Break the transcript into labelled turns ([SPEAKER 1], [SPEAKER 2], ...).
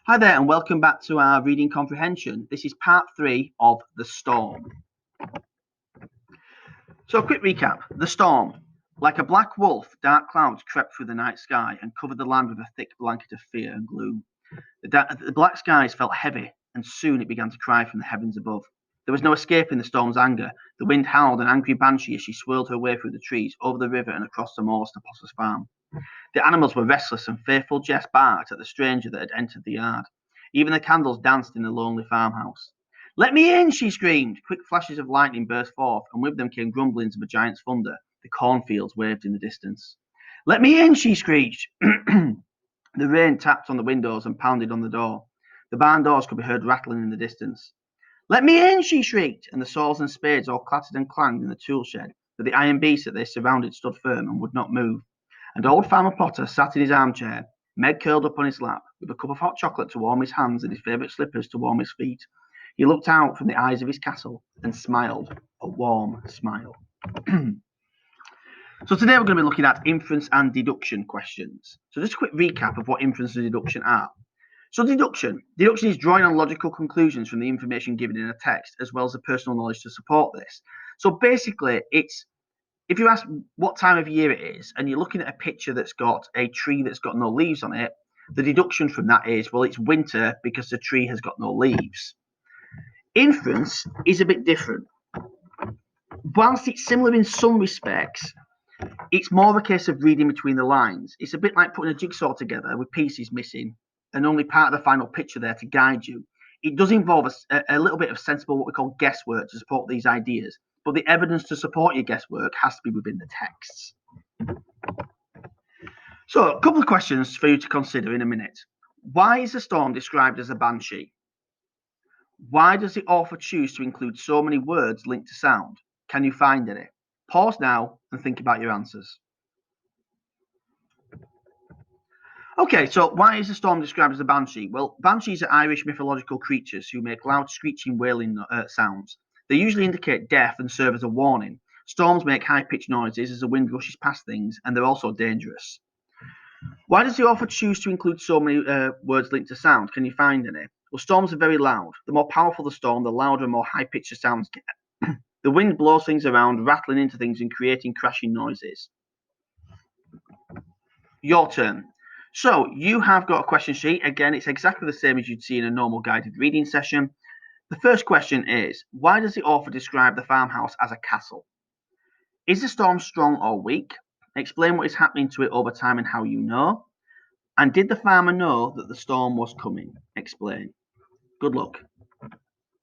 [SPEAKER 1] Hi there and welcome back to our reading comprehension. This is part 3 of The Storm. So a quick recap. The storm. Like a black wolf, dark clouds crept through the night sky and covered the land with a thick blanket of fear and gloom. The black skies felt heavy, and soon it began to cry from the heavens above. There was no escaping the storm's anger. The wind howled an angry banshee as she swirled her way through the trees, over the river and across the moors to Potter's farm. The animals were restless, and faithful Jess barked at the stranger that had entered the yard. Even the candles danced in the lonely farmhouse. "Let me in!" she screamed. Quick flashes of lightning burst forth, and with them came grumblings of a giant's thunder. The cornfields waved in the distance. "Let me in!" she screeched. The rain tapped on the windows and pounded on the door. The barn doors could be heard rattling in the distance. "Let me in!" she shrieked, and the saws and spades all clattered and clanged in the tool shed, but the iron beasts that they surrounded stood firm and would not move. And old Farmer Potter sat in his armchair, Meg curled up on his lap, with a cup of hot chocolate to warm his hands and his favourite slippers to warm his feet. He looked out from the eyes of his castle and smiled a warm smile. So today we're going to be looking at inference and deduction questions. So just a quick recap of what inference and deduction are. So deduction is drawing on logical conclusions from the information given in a text, as well as the personal knowledge to support this. So basically, it's if you ask what time of year it is, and you're looking at a picture that's got a tree that's got no leaves on it, the deduction from that is, well, it's winter because the tree has got no leaves. Inference is a bit different. Whilst it's similar in some respects, it's more of a case of reading between the lines. It's a bit like putting a jigsaw together with pieces missing and only part of the final picture there to guide you. It does involve a little bit of sensible, what we call guesswork, to support these ideas, but the evidence to support your guesswork has to be within the texts. So, a couple of questions for you to consider in a minute. Why is the storm described as a banshee? Why does the author choose to include so many words linked to sound? Can you find any? Pause now and think about your answers. Okay, so why is the storm described as a banshee? Well, banshees are Irish mythological creatures who make loud screeching, wailing sounds. They usually indicate death and serve as a warning. Storms make high-pitched noises as the wind rushes past things, and they're also dangerous. Why does the author choose to include so many words linked to sound? Can you find any? Well, storms are very loud. The more powerful the storm, the louder and more high-pitched the sounds get. The wind blows things around, rattling into things and creating crashing noises. Your turn. So you have got a question sheet. Again, it's exactly the same as you'd see in a normal guided reading session. The first question is, why does the author describe the farmhouse as a castle? Is the storm strong or weak? Explain what is happening to it over time and how you know. And did the farmer know that the storm was coming? Explain. Good luck.